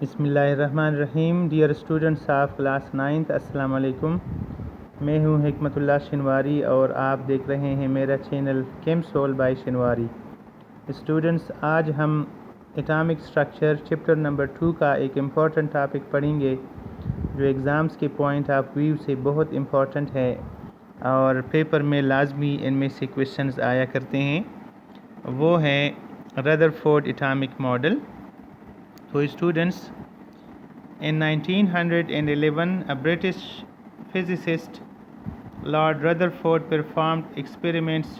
बिस्मिल्लाहिर्रहमानिर्रहीम। Dear students of class 9th, अस्सलाम वालेकुम। मैं हूं हिकमतुल्लाह शिनवारी और आप देख रहे हैं मेरा चैनल केम सोल बाय शिनवारी। स्टूडेंट्स, आज हम एटॉमिक स्ट्रक्चर चैप्टर नंबर 2 का एक इम्पॉर्टेंट टॉपिक पढ़ेंगे जो एग्ज़ाम्स के पॉइंट ऑफ व्यू से बहुत इम्पॉर्टेंट है और पेपर में लाजमी इनमें से क्वेश्चंस आया करते हैं। वो है रदरफोर्ड एटॉमिक मॉडल। तो students, in 1911 a British physicist Lord Rutherford performed experiments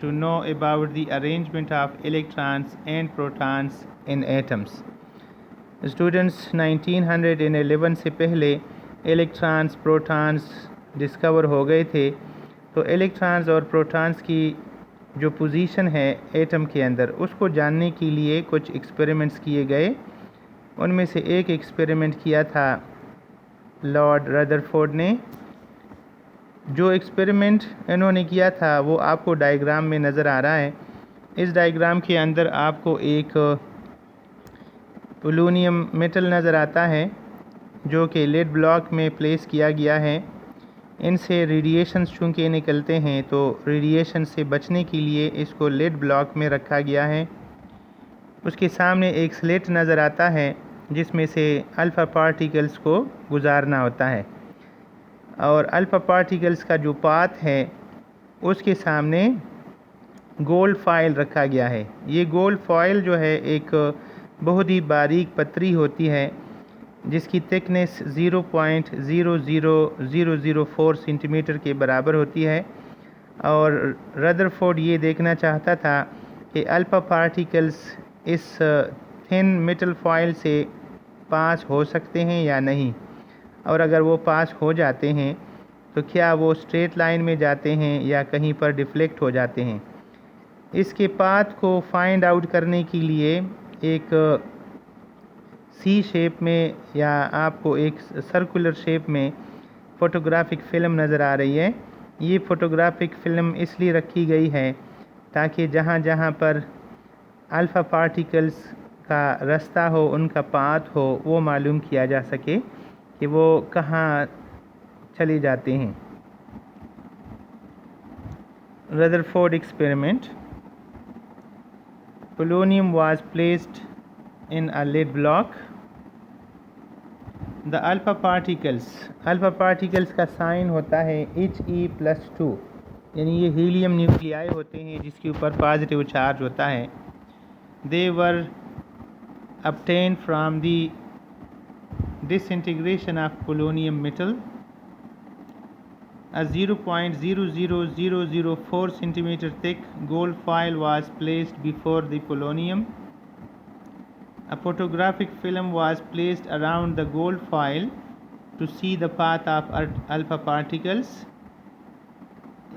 to know about the arrangement of electrons and protons in atoms. Students, 1911 से पहले इलेक्ट्रॉन्स प्रोटॉन्स डिस्कवर हो गए थे। तो इलेक्ट्रॉन्स और प्रोटॉन्स की जो पोजीशन है एटम के अंदर उसको जानने के लिए कुछ एक्सपेरिमेंट्स किए गए। उनमें से एक एक्सपेरिमेंट किया था लॉर्ड रदरफोर्ड ने। जो एक्सपेरिमेंट इन्होंने किया था वो आपको डायग्राम में नज़र आ रहा है। इस डायग्राम के अंदर आपको एक पोलोनियम मेटल नज़र आता है जो कि लेड ब्लॉक में प्लेस किया गया है। इनसे रेडिएशंस चूँकि निकलते हैं तो रेडिएशन से बचने के लिए इसको लेड ब्लॉक में रखा गया है। उसके सामने एक स्लेट नज़र आता है जिसमें से अल्फ़ा पार्टिकल्स को गुजारना होता है और अल्फ़ा पार्टिकल्स का जो पाथ है उसके सामने गोल्ड फॉइल रखा गया है। ये गोल्ड फॉइल जो है एक बहुत ही बारीक पतरी होती है जिसकी थिकनेस 0.00004 सेंटीमीटर के बराबर होती है। और रदरफोर्ड ये देखना चाहता था कि अल्फ़ा पार्टिकल्स इस थिन मेटल फॉइल से पास हो सकते हैं या नहीं, और अगर वो पास हो जाते हैं तो क्या वो स्ट्रेट लाइन में जाते हैं या कहीं पर डिफ्लेक्ट हो जाते हैं। इसके पाथ को फाइंड आउट करने के लिए एक सी शेप में या आपको एक सर्कुलर शेप में फ़ोटोग्राफिक फ़िल्म नज़र आ रही है। ये फ़ोटोग्राफिक फ़िल्म इसलिए रखी गई है ताकि जहाँ जहाँ पर अल्फ़ा पार्टिकल्स का रास्ता हो, उनका पाथ हो, वो मालूम किया जा सके कि वो कहाँ चले जाते हैं। Rutherford experiment. Polonium was placed in a lead block. The alpha particles का साइन होता है He+2, यानी ये हीलियम न्यूक्लियाई होते हैं जिसके ऊपर पॉजिटिव चार्ज होता है। दे वर obtained from the disintegration of polonium metal. A 0.00004 centimeter thick gold foil was placed before the polonium. A photographic film was placed around the gold foil to see the path of alpha particles.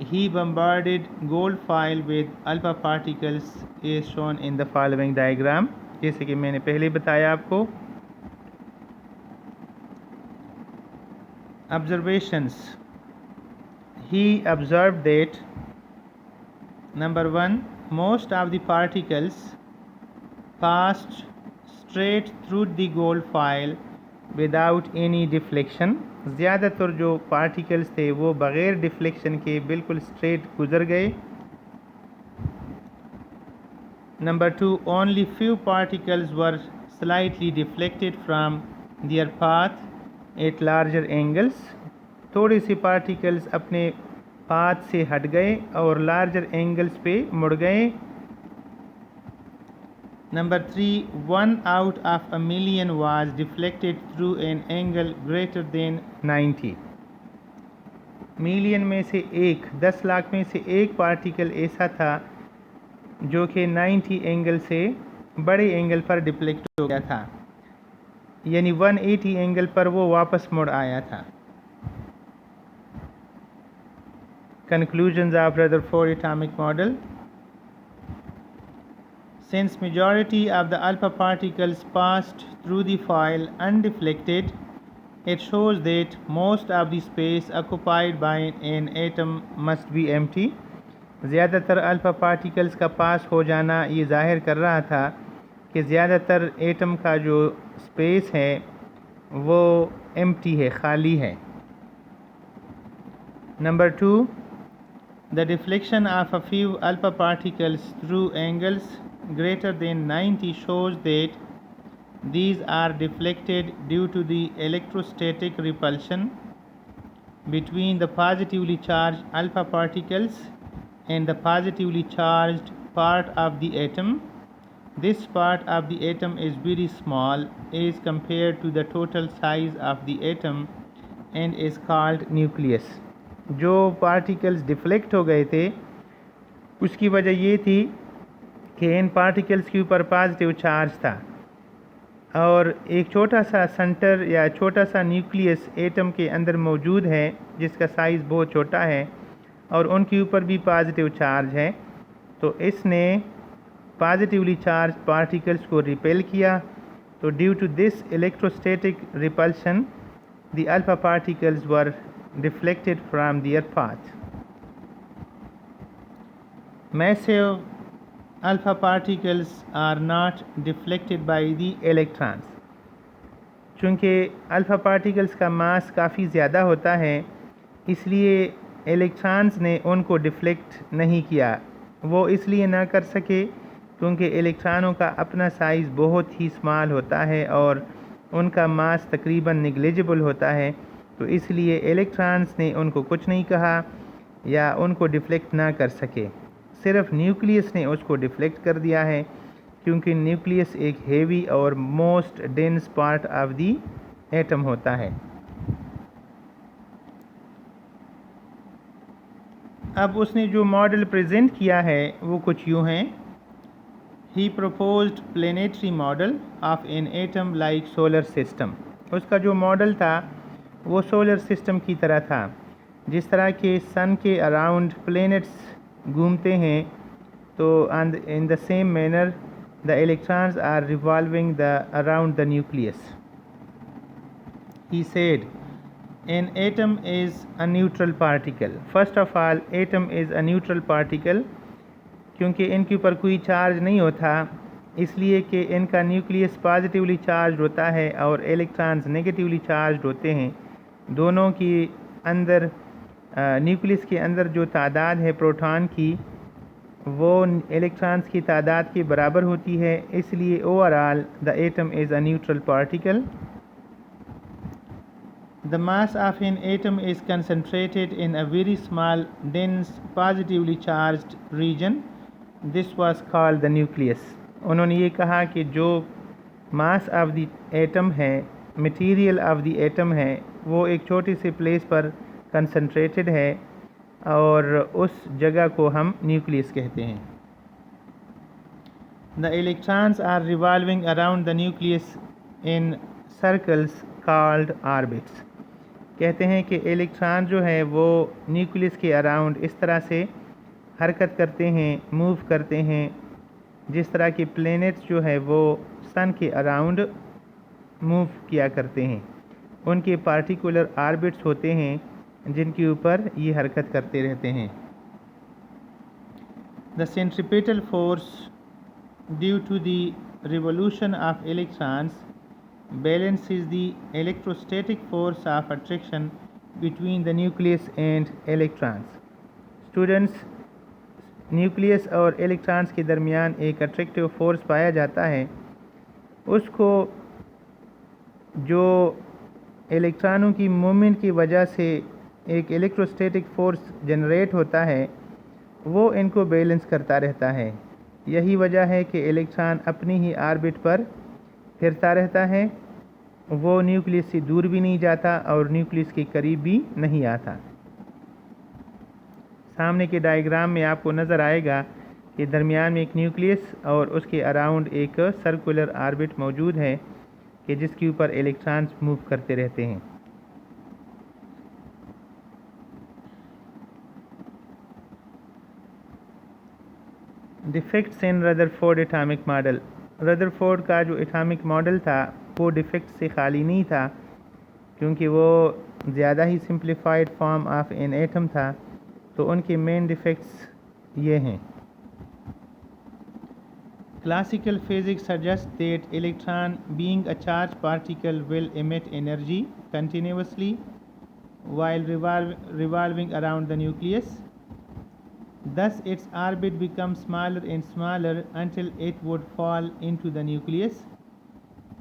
He bombarded gold foil with alpha particles as shown in the following diagram. जैसे कि मैंने पहले बताया आपको। Observations. He observed that number 1, most of the particles passed straight through the gold foil without any deflection. ज़्यादातर जो particles थे वो बग़ैर डिफ्लेक्शन के बिल्कुल स्ट्रेट गुज़र गए। Number 2, only few particles were slightly deflected from their path at larger angles. थोड़े से पार्टिकल्स अपने पाथ से हट गए और लार्जर एंगल्स पे मुड़ गए। Number 3, 1 out of a million was deflected through an angle greater than 90. Million में से 10 लाख में से एक पार्टिकल ऐसा था जो कि 90 एंगल से बड़े एंगल पर डिफ्लेक्ट हो गया था, यानी 180 एंगल पर वो वापस मुड़ आया था। Conclusions of Rutherford atomic model. Since majority of the alpha particles passed through the foil undeflected, it shows that most of the space occupied by an atom must be empty. ज़्यादातर alpha particles का पास हो जाना ये ज़ाहिर कर रहा था कि ज़्यादातर एटम का जो स्पेस है वो एम्प्टी है, खाली है। Number 2, the deflection of a few alpha particles through angles greater than 90 shows that these are deflected due to the electrostatic repulsion between the positively charged alpha particles and the positively charged part of the atom. This part of the atom is very small as compared to the total size of the atom and is called nucleus. जो particles deflect हो गए थे उसकी वजह ये थी कि इन particles के ऊपर पॉजिटिव चार्ज था और एक छोटा सा सेंटर या छोटा सा न्यूक्लियस एटम के अंदर मौजूद है जिसका साइज़ बहुत छोटा है और उनके ऊपर भी पॉजिटिव चार्ज है। तो इसने पॉजिटिवली चार्ज पार्टिकल्स को रिपेल किया। तो due to this electrostatic repulsion the alpha particles were deflected from their path. Massive alpha particles are not deflected by the electrons। चूँकि अल्फ़ा पार्टिकल्स का मास काफ़ी ज़्यादा होता है इसलिए इलेक्ट्रॉन्स ने उनको डिफ्लेक्ट नहीं किया। वो इसलिए ना कर सके क्योंकि इलेक्ट्रॉनों का अपना साइज़ बहुत ही स्मॉल होता है और उनका मास तकरीबन नेग्लिजिबल होता है। तो इसलिए इलेक्ट्रॉन्स ने उनको कुछ नहीं कहा या उनको डिफ्लेक्ट ना कर सके। सिर्फ न्यूक्लियस ने उसको डिफ्लेक्ट कर दिया है क्योंकि न्यूक्लियस एक हेवी और most dense part of the atom होता है। अब उसने जो मॉडल प्रेजेंट किया है वो कुछ यूँ हैं। He proposed planetary model of an atom like solar system. उसका जो मॉडल था वो सोलर सिस्टम की तरह था। जिस तरह के सन के अराउंड प्लैनेट्स घूमते हैं तो in the same manner the electrons are revolving the around the nucleus. He said an atom is a neutral particle। first of all atom is a neutral particle क्योंकि इनके ऊपर कोई चार्ज नहीं होता इसलिए कि इनका न्यूक्लियस पॉजिटिवली चार्ज होता है और इलेक्ट्रॉन्स नेगेटिवली चार्ज होते हैं। दोनों की अंदर न्यूक्लियस के अंदर जो तादाद है प्रोटॉन की वो इलेक्ट्रॉन्स की तादाद के बराबर होती है, इसलिए overall the atom is a neutral particle. The mass of an atom is concentrated in a very small, dense, positively charged region. This was called the nucleus। उन्होंने ये कहा कि जो मास ऑफ द एटम है, material of the atom है, वो एक छोटी सी प्लेस पर कंसंट्रेटेड है और उस जगह को हम न्यूक्लियस कहते हैं। The electrons are revolving around the nucleus in circles called orbits। कहते हैं कि इलेक्ट्रॉन जो है वो न्यूक्लियस के अराउंड इस तरह से हरकत करते हैं, मूव करते हैं जिस तरह के प्लैनेट्स जो है वो सन के अराउंड मूव किया करते हैं। उनके पार्टिकुलर ऑर्बिट्स होते हैं जिनके ऊपर ये हरकत करते रहते हैं। The centripetal force due to the revolution of electrons balances the electrostatic force of attraction between the nucleus and electrons। Students, nucleus और इलेक्ट्रॉन्स के दरमियान एक अट्रैक्टिव फोर्स पाया जाता है। उसको जो इलेक्ट्रॉनों की मूवमेंट की वजह से एक इलेक्ट्रोस्टैटिक फोर्स जनरेट होता है वो इनको बैलेंस करता रहता है। यही वजह है कि इलेक्ट्रॉन अपनी ही ऑर्बिट पर फिरता रहता है, वो न्यूक्लियस से दूर भी नहीं जाता और न्यूक्लियस के करीब भी नहीं आता। सामने के डायग्राम में आपको नज़र आएगा कि दरमियान में एक न्यूक्लियस और उसके अराउंड एक सर्कुलर ऑर्बिट मौजूद है कि जिसके ऊपर इलेक्ट्रॉन्स मूव करते रहते हैं। Defects in Rutherford atomic model. Rutherford का जो एटॉमिक मॉडल था वो डिफेक्ट से खाली नहीं था क्योंकि वो ज़्यादा ही simplified form of an atom था। तो उनके मेन डिफेक्ट्स ये हैं। Classical physics suggests that electron, being a charged particle, will emit energy continuously while revolving around the nucleus. Thus, its orbit becomes smaller and smaller until it would fall into the nucleus,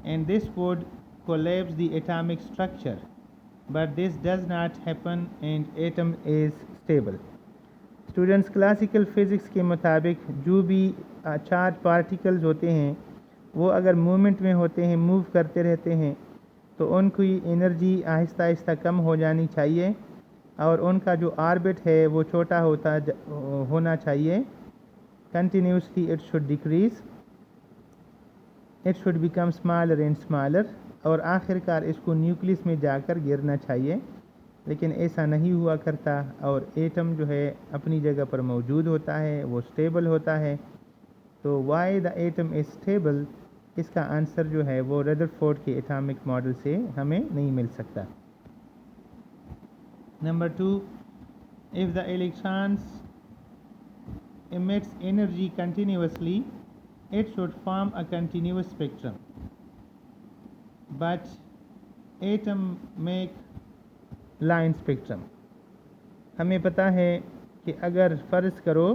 and this would collapse the atomic structure. But this does not happen and atom is stable. Students, classical physics के मुताबिक जो भी charge particles होते हैं वो अगर movement में होते हैं, मूव करते रहते हैं, तो उनकी एनर्जी आहिस्ता आहिस्ता कम हो जानी चाहिए और उनका जो ऑर्बिट है वो छोटा होना चाहिए. Continuously it should decrease, it should become smaller and smaller और आखिरकार इसको न्यूक्लियस में जाकर गिरना चाहिए. लेकिन ऐसा नहीं हुआ करता और एटम जो है अपनी जगह पर मौजूद होता है, वो स्टेबल होता है. तो why the atom is stable, इसका आंसर जो है वो रदरफोर्ड के एटॉमिक मॉडल से हमें नहीं मिल सकता. Number 2, if the electrons emits energy continuously, it should form a continuous spectrum. But atom make line spectrum. हमें पता है कि अगर फ़र्ज़ करो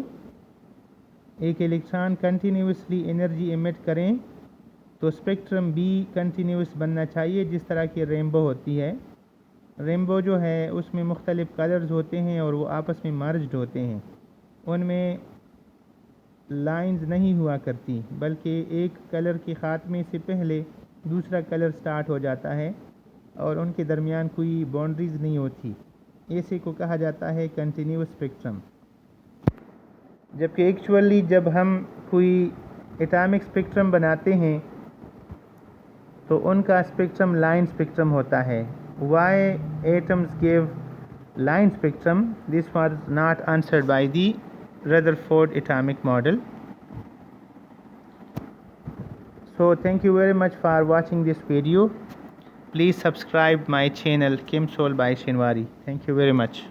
एक इलेक्ट्रॉन कंटिन्यूसली एनर्जी एमिट करें तो स्पेक्ट्रम भी कंटिन्यूस बनना चाहिए, जिस तरह की रेनबो होती है. रेनबो जो है उसमें मुख्तलिफ़ कलर्स होते हैं और वो आपस में मर्ज्ड होते हैं. उनमें लाइंस नहीं हुआ करती, बल्कि एक कलर के ख़ात्मे से पहले दूसरा कलर स्टार्ट हो जाता है और उनके दरमियान कोई बाउंड्रीज़ नहीं होती. ऐसे को कहा जाता है कंटिन्यूस स्पेक्ट्रम. जबकि एक्चुअली जब हम कोई एटॉमिक स्पेक्ट्रम बनाते हैं तो उनका स्पेक्ट्रम लाइन स्पेक्ट्रम होता है. Why atoms give line spectrum, this was not answered by the Rutherford atomic model. So thank you very much for watching this video. Please subscribe my channel Kim Sol by Shinwari. Thank you very much.